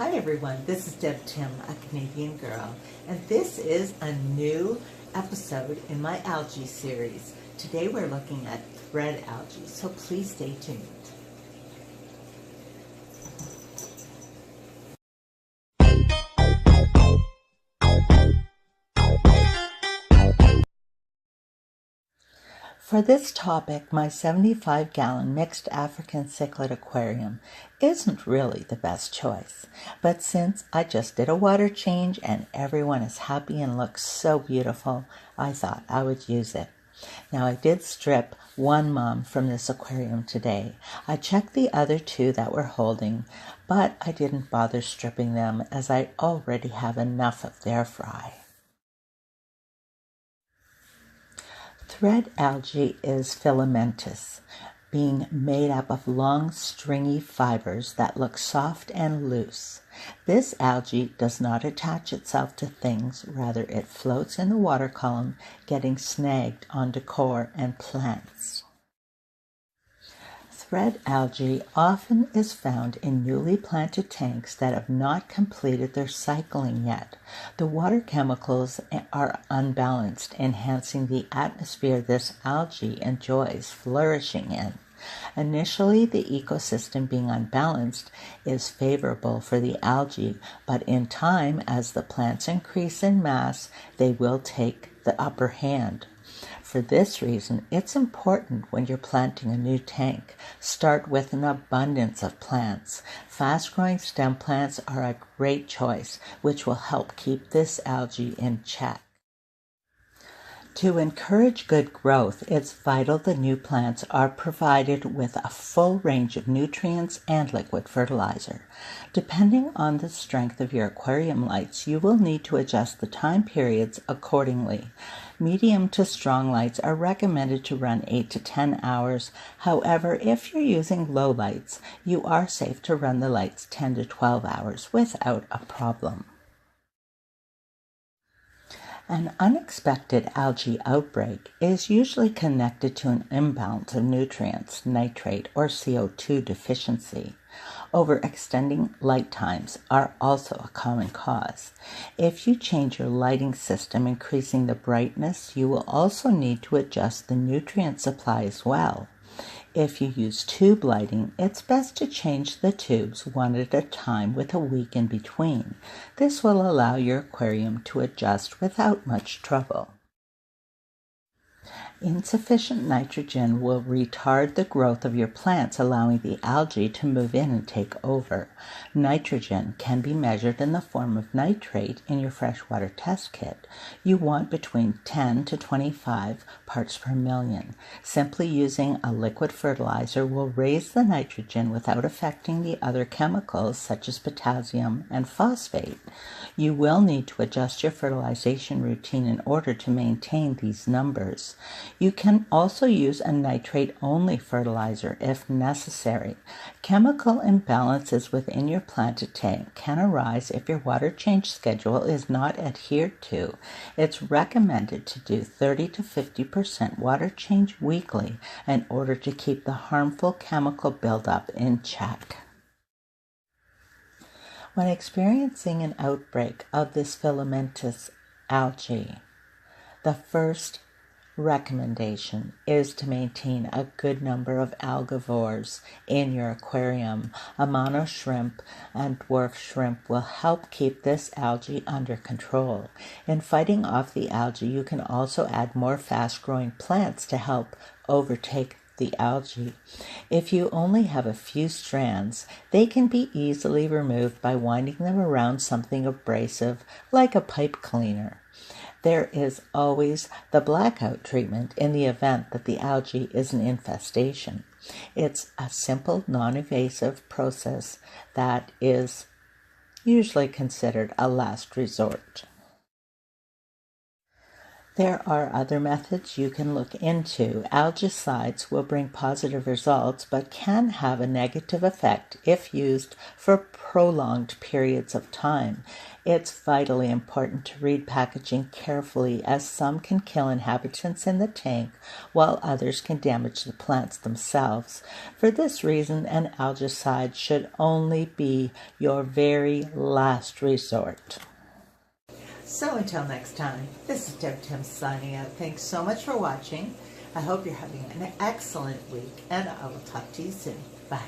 Hi everyone, this is Deb Tim, a Canadian girl, and this is a new episode in my algae series. Today we're looking at thread algae, so please stay tuned. For this topic, my 75-gallon mixed African cichlid aquarium isn't really the best choice. But since I just did a water change and everyone is happy and looks so beautiful, I thought I would use it. Now I did strip one mom from this aquarium today. I checked the other two that were holding, but I didn't bother stripping them as I already have enough of their fry. Thread algae is filamentous, being made up of long, stringy fibers that look soft and loose. This algae does not attach itself to things, rather it floats in the water column, getting snagged on decor and plants. Thread algae often is found in newly planted tanks that have not completed their cycling yet. The water chemicals are unbalanced, enhancing the atmosphere this algae enjoys flourishing in. Initially, the ecosystem being unbalanced is favorable for the algae, but in time, as the plants increase in mass, they will take the upper hand. For this reason, it's important when you're planting a new tank, start with an abundance of plants. Fast-growing stem plants are a great choice, which will help keep this algae in check. To encourage good growth, it's vital the new plants are provided with a full range of nutrients and liquid fertilizer. Depending on the strength of your aquarium lights, you will need to adjust the time periods accordingly. Medium to strong lights are recommended to run 8 to 10 hours. However, if you're using low lights, you are safe to run the lights 10 to 12 hours without a problem. An unexpected algae outbreak is usually connected to an imbalance of nutrients, nitrate, or CO2 deficiency. Overextending light times are also a common cause. If you change your lighting system, increasing the brightness, you will also need to adjust the nutrient supply as well. If you use tube lighting, it's best to change the tubes one at a time with a week in between. This will allow your aquarium to adjust without much trouble. Insufficient nitrogen will retard the growth of your plants, allowing the algae to move in and take over. Nitrogen can be measured in the form of nitrate in your freshwater test kit. You want between 10 to 25 parts per million. Simply using a liquid fertilizer will raise the nitrogen without affecting the other chemicals such as potassium and phosphate. You will need to adjust your fertilization routine in order to maintain these numbers. You can also use a nitrate-only fertilizer if necessary. Chemical imbalances within your planted tank can arise if your water change schedule is not adhered to. It's recommended to do 30 to 50% water change weekly in order to keep the harmful chemical buildup in check. When experiencing an outbreak of this filamentous algae, the first recommendation is to maintain a good number of algivores in your aquarium. A mono shrimp and dwarf shrimp will help keep this algae under control. In fighting off the algae, you can also add more fast-growing plants to help overtake the algae. If you only have a few strands, they can be easily removed by winding them around something abrasive like a pipe cleaner. There is always the blackout treatment in the event that the algae is an infestation. It's a simple, non-invasive process that is usually considered a last resort. There are other methods you can look into. Algicides will bring positive results but can have a negative effect if used for prolonged periods of time. It's vitally important to read packaging carefully, as some can kill inhabitants in the tank while others can damage the plants themselves. For this reason, an algicide should only be your very last resort. So until next time, this is Deb Tim signing out. Thanks so much for watching. I hope you're having an excellent week, and I will talk to you soon. Bye.